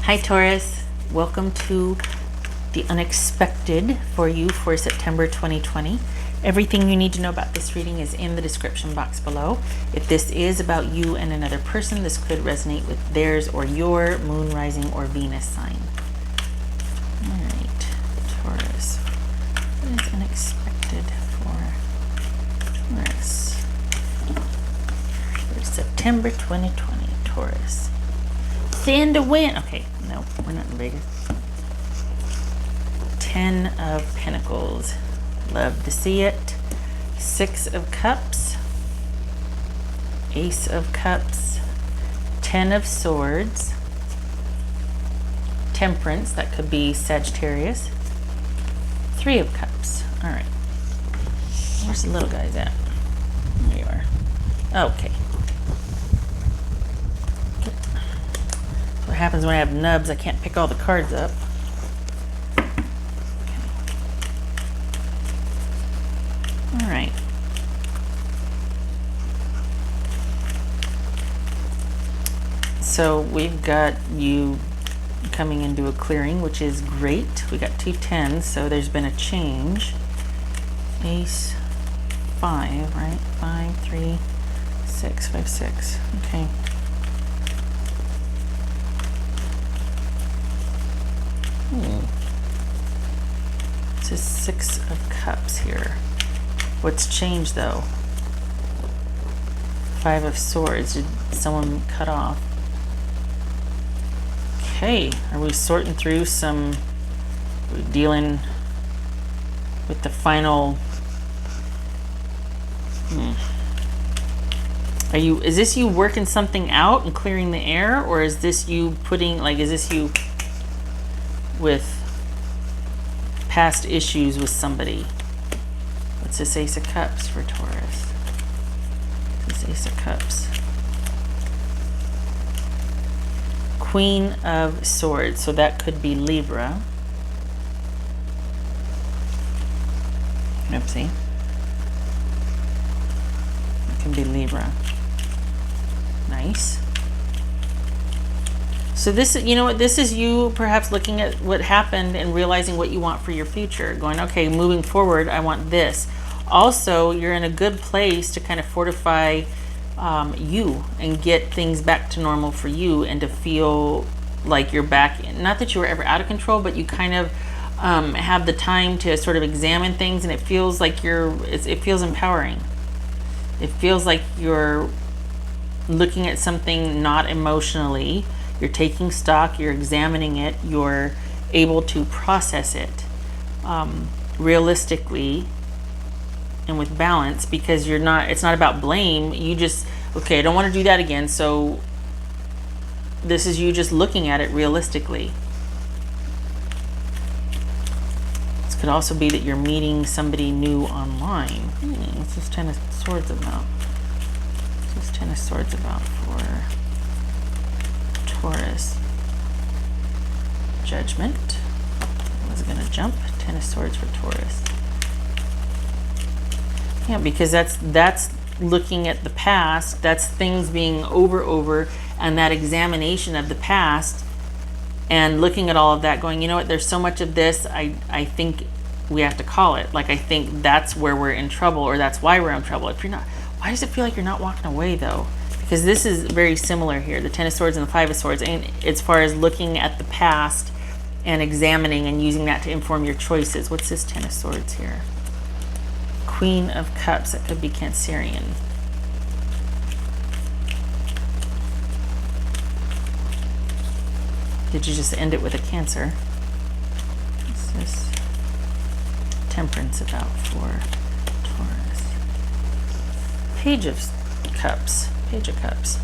Hi Taurus, welcome to the unexpected for you for September 2020. Everything you need to know about this reading is in the description box below. If this is about you and another person, this could resonate with theirs or your moon, rising, or Venus sign. All right, Taurus, what is unexpected for Taurus for September 2020, Taurus? Sand to win. Okay, no, we're not in Vegas. 10 of Pentacles. Love to see it. 6 of Cups. Ace of Cups. 10 of Swords. Temperance. That could be Sagittarius. 3 of Cups. All right. Where's the little guys at? There you are. Okay. What happens when I have nubs? I can't pick all the cards up. All right. So we've got you coming into a clearing, which is great. We got 2 10s, so there's been a change. Ace 5, right? 5 3 6 5 6. Okay. This is 6 of Cups here. What's changed though? 5 of Swords. Did someone cut off? Okay, are we sorting through some, we're dealing with the final, is this you working something out and clearing the air, or is this you putting, like, is this you with past issues with somebody? What's this Ace of Cups for Taurus? This Ace of Cups. Queen of Swords, so that could be Libra. Oopsie. It can be Libra. Nice. So this, you know what, this is you perhaps looking at what happened and realizing what you want for your future. Going, okay, moving forward, I want this. Also, you're in a good place to kind of fortify you and get things back to normal for you, and to feel like you're back. Not that you were ever out of control, but you kind of have the time to sort of examine things, and it feels like it feels empowering. It feels like you're looking at something not emotionally. You're taking stock, you're examining it, you're able to process it realistically and with balance, because it's not about blame. You just, okay, I don't want to do that again. So this is you just looking at it realistically. This could also be that you're meeting somebody new online. What's this 10 of Swords about? What's this 10 of Swords about for Taurus? Judgment. I was gonna jump. 10 of Swords for Taurus. Yeah, because that's looking at the past. That's things being over, and that examination of the past, and looking at all of that, going, you know what? There's so much of this. I think we have to call it. Like, I think that's where we're in trouble, or that's why we're in trouble. If you're not, why does it feel like you're not walking away though? Because this is very similar here, the 10 of Swords and the 5 of Swords, and as far as looking at the past and examining and using that to inform your choices. What's this 10 of Swords here? Queen of Cups. That could be Cancerian. Did you just end it with a Cancer? What's this Temperance about for Taurus? Page of Cups. Page of Cups.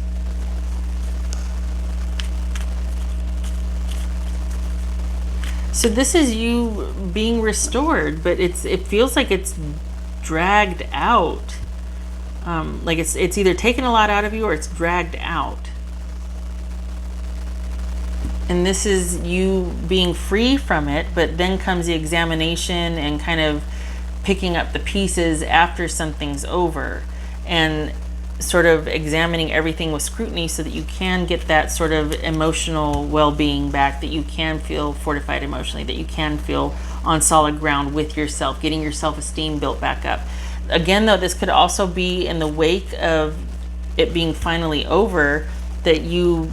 So this is you being restored, but it feels like it's dragged out. Like it's either taken a lot out of you, or it's dragged out. And this is you being free from it, but then comes the examination and kind of picking up the pieces after something's over. And sort of examining everything with scrutiny so that you can get that sort of emotional well-being back, that you can feel fortified emotionally, that you can feel on solid ground with yourself, getting your self-esteem built back up. Again, though, this could also be in the wake of it being finally over, that you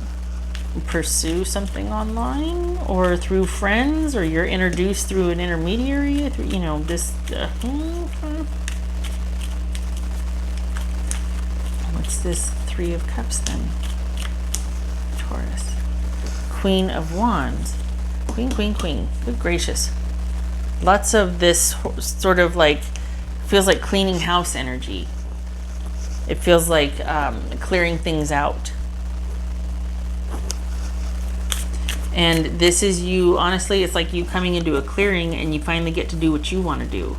pursue something online or through friends, or you're introduced through an intermediary, through, you know, this what's this Three of Cups then? Taurus. Queen of Wands. Queen, queen, queen. Good gracious. Lots of this sort of like, feels like cleaning house energy. It feels like clearing things out. And this is you, honestly, it's like you coming into a clearing and you finally get to do what you want to do.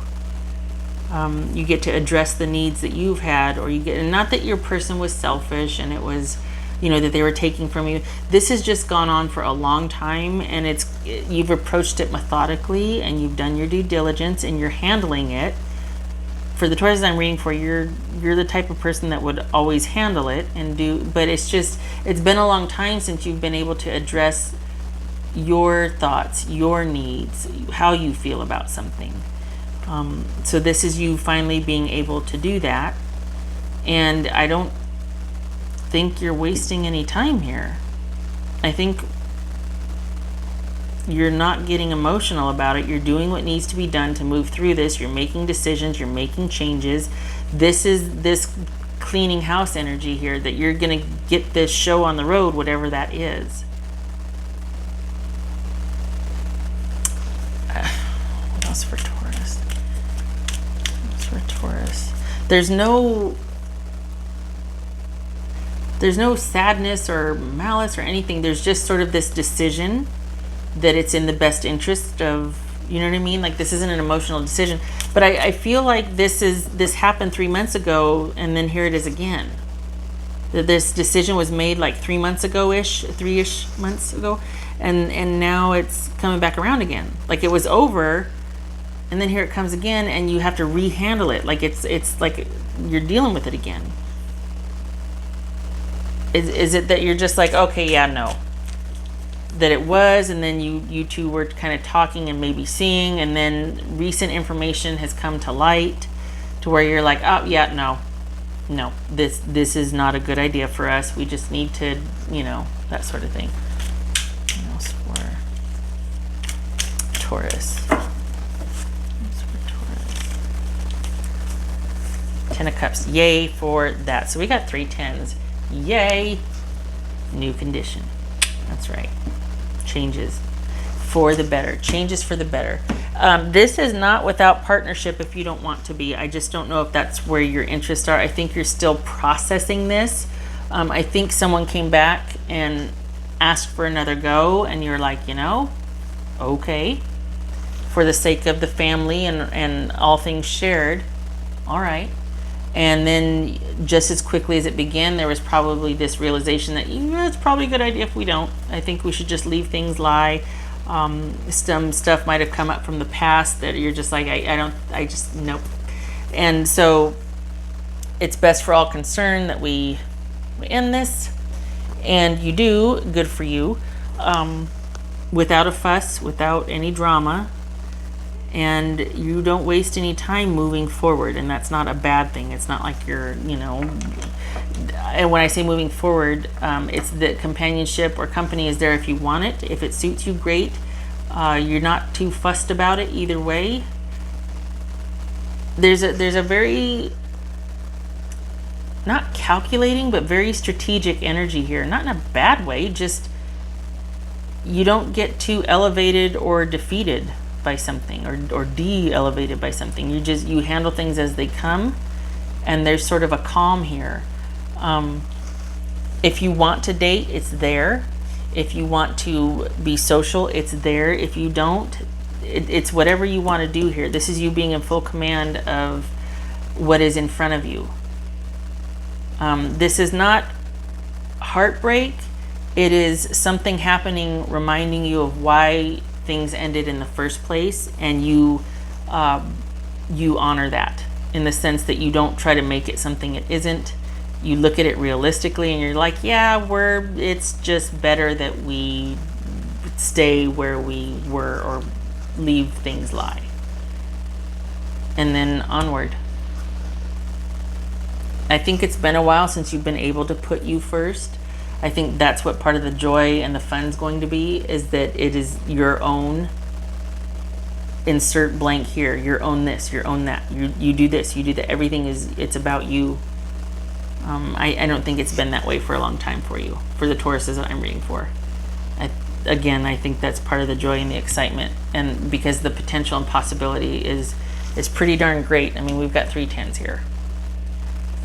You get to address the needs that you've had, or you get, and not that your person was selfish and it was, you know, that they were taking from you. This has just gone on for a long time, and you've approached it methodically, and you've done your due diligence, and you're handling it. For the Taurus I'm reading for, you're the type of person that would always handle it and do, but it's been a long time since you've been able to address your thoughts, your needs, how you feel about something. So this is you finally being able to do that. And I don't think you're wasting any time here. I think you're not getting emotional about it. You're doing what needs to be done to move through this. You're making decisions. You're making changes. This is this cleaning house energy here, that you're going to get this show on the road, whatever that is. What else for Taurus? For Taurus, there's no sadness or malice or anything. There's just sort of this decision that it's in the best interest of, you know what I mean? Like, this isn't an emotional decision, but I feel like this happened 3 months ago, and then here it is again. That this decision was made like 3 months ago-ish, 3-ish months ago, and now it's coming back around again. Like, it was over, and then here it comes again, and you have to rehandle it. Like, it's like you're dealing with it again. Is it that you're just like, okay, yeah, no, that it was, and then you two were kind of talking and maybe seeing, and then recent information has come to light to where you're like, oh yeah, no, this is not a good idea for us. We just need to, you know, that sort of thing. What else for Taurus? Ten of Cups. Yay for that. So we got 3 10s. Yay. New condition. That's right. Changes for the better. Changes for the better. This is not without partnership if you don't want to be. I just don't know if that's where your interests are. I think you're still processing this. I think someone came back and asked for another go, and you're like, you know, okay, for the sake of the family and all things shared, all right. And then just as quickly as it began, there was probably this realization that, it's probably a good idea if we don't. I think we should just leave things lie. Some stuff might have come up from the past that you're just like, nope. And so it's best for all concerned that we end this. And you do, good for you, without a fuss, without any drama. And you don't waste any time moving forward, and that's not a bad thing. It's not like you're, you know, and when I say moving forward, it's that companionship or company is there if you want it. If it suits you, great. You're not too fussed about it either way. There's a very, not calculating, but very strategic energy here. Not in a bad way, just you don't get too elevated or defeated by something, or de-elevated by something. You handle things as they come, and there's sort of a calm here. If you want to date, it's there. If you want to be social, it's there. If you don't, it's whatever you want to do here. This is you being in full command of what is in front of you. This is not heartbreak. It is something happening reminding you of why things ended in the first place, and you honor that in the sense that you don't try to make it something it isn't. you look at it realistically and you're like, yeah, it's just better that we stay where we were or leave things lie. And then onward. I think it's been a while since you've been able to put you first. I think that's what part of the joy and the fun's going to be, is that it is your own, insert blank here, your own this, your own that. You do this, you do that. Everything it's about you. I don't think it's been that way for a long time for you, for the Tauruses that I'm reading for. Again, I think that's part of the joy and the excitement, and because the potential and possibility is pretty darn great. I mean, we've got 3 10s here.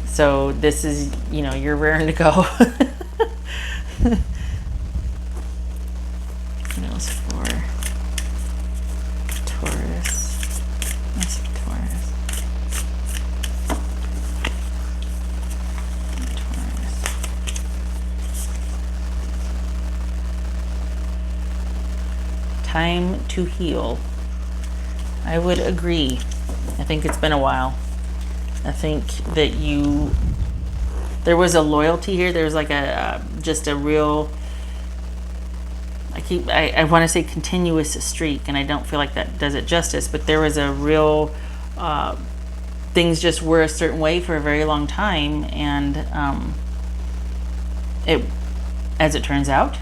So this is, you're raring to go. What else for Taurus? What's for Taurus? Time to heal. I would agree. I think it's been a while. I think that there was a loyalty here. There was like just a real, I want to say continuous streak, and I don't feel like that does it justice, but there was a real, things just were a certain way for a very long time, and as it turns out,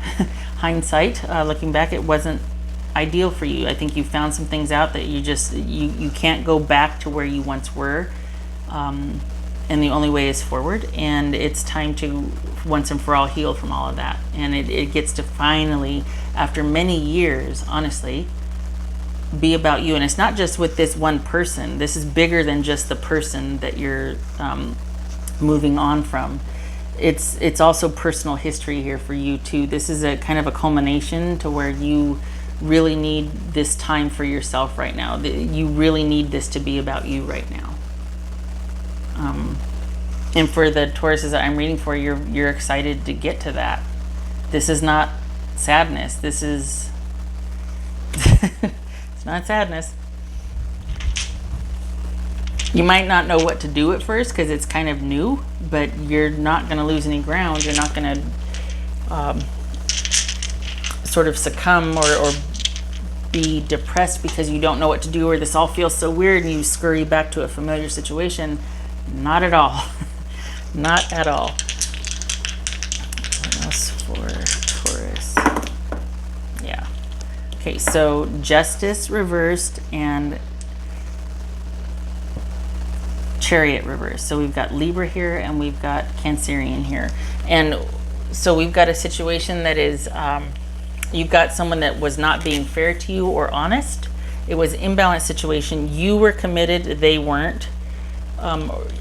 hindsight, looking back, it wasn't ideal for you. I think you found some things out that you can't go back to where you once were. And the only way is forward, and it's time to once and for all heal from all of that. And it gets to finally, after many years, honestly, be about you. And it's not just with this one person. This is bigger than just the person that you're moving on from. It's also personal history here for you too. This is a kind of a culmination to where you really need this time for yourself right now. You really need this to be about you right now. And for the Tauruses that I'm reading for, you're excited to get to that. This is not sadness. This is it's not sadness. You might not know what to do at first because it's kind of new, but you're not going to lose any ground. You're not going to sort of succumb or be depressed because you don't know what to do, or this all feels so weird and you scurry back to a familiar situation. Not at all. Not at all. What else for Taurus? Yeah. Okay, so Justice reversed and Chariot reversed. So we've got Libra here and we've got Cancerian here. And so we've got a situation that is, you've got someone that was not being fair to you or honest. It was an imbalanced situation. You were committed, they weren't.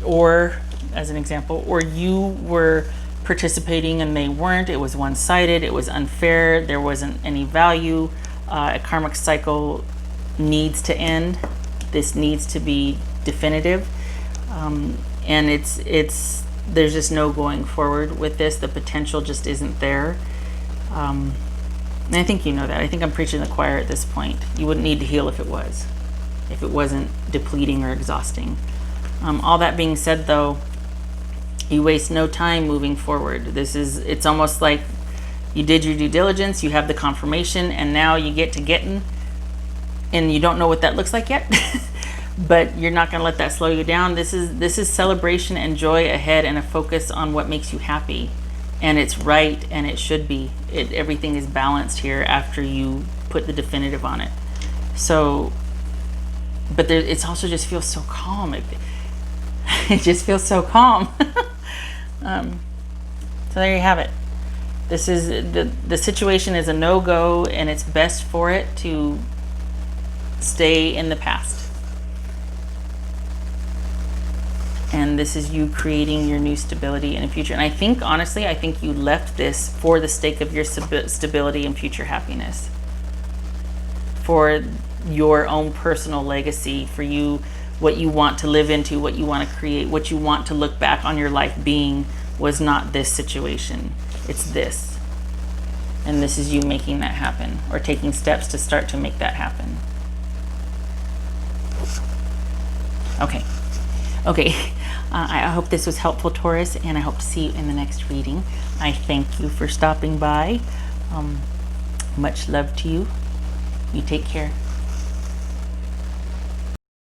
Or as an example, or you were participating and they weren't. It was one-sided, it was unfair, there wasn't any value. A karmic cycle needs to end. This needs to be definitive. And there's just no going forward with this. The potential just isn't there. And I think you know that. I think I'm preaching to the choir at this point. You wouldn't need to heal if it wasn't depleting or exhausting. All that being said, though, you waste no time moving forward. It's almost like you did your due diligence, you have the confirmation, and now you get to getting, and you don't know what that looks like yet, but you're not going to let that slow you down. This is celebration and joy ahead, and a focus on what makes you happy, and it's right, and it should be. Everything is balanced here after you put the definitive on it. So, but it's also just feels so calm. It just feels so calm. So there you have it. This is the situation is a no-go, and it's best for it to stay in the past. And this is you creating your new stability in the future. And I think, honestly, you left this for the sake of your stability and future happiness. For your own personal legacy, for you, what you want to live into, what you want to create, what you want to look back on your life being, was not this situation. It's this. And this is you making that happen, or taking steps to start to make that happen. Okay. I hope this was helpful, Taurus, and I hope to see you in the next reading. I thank you for stopping by. Much love to you. You take care.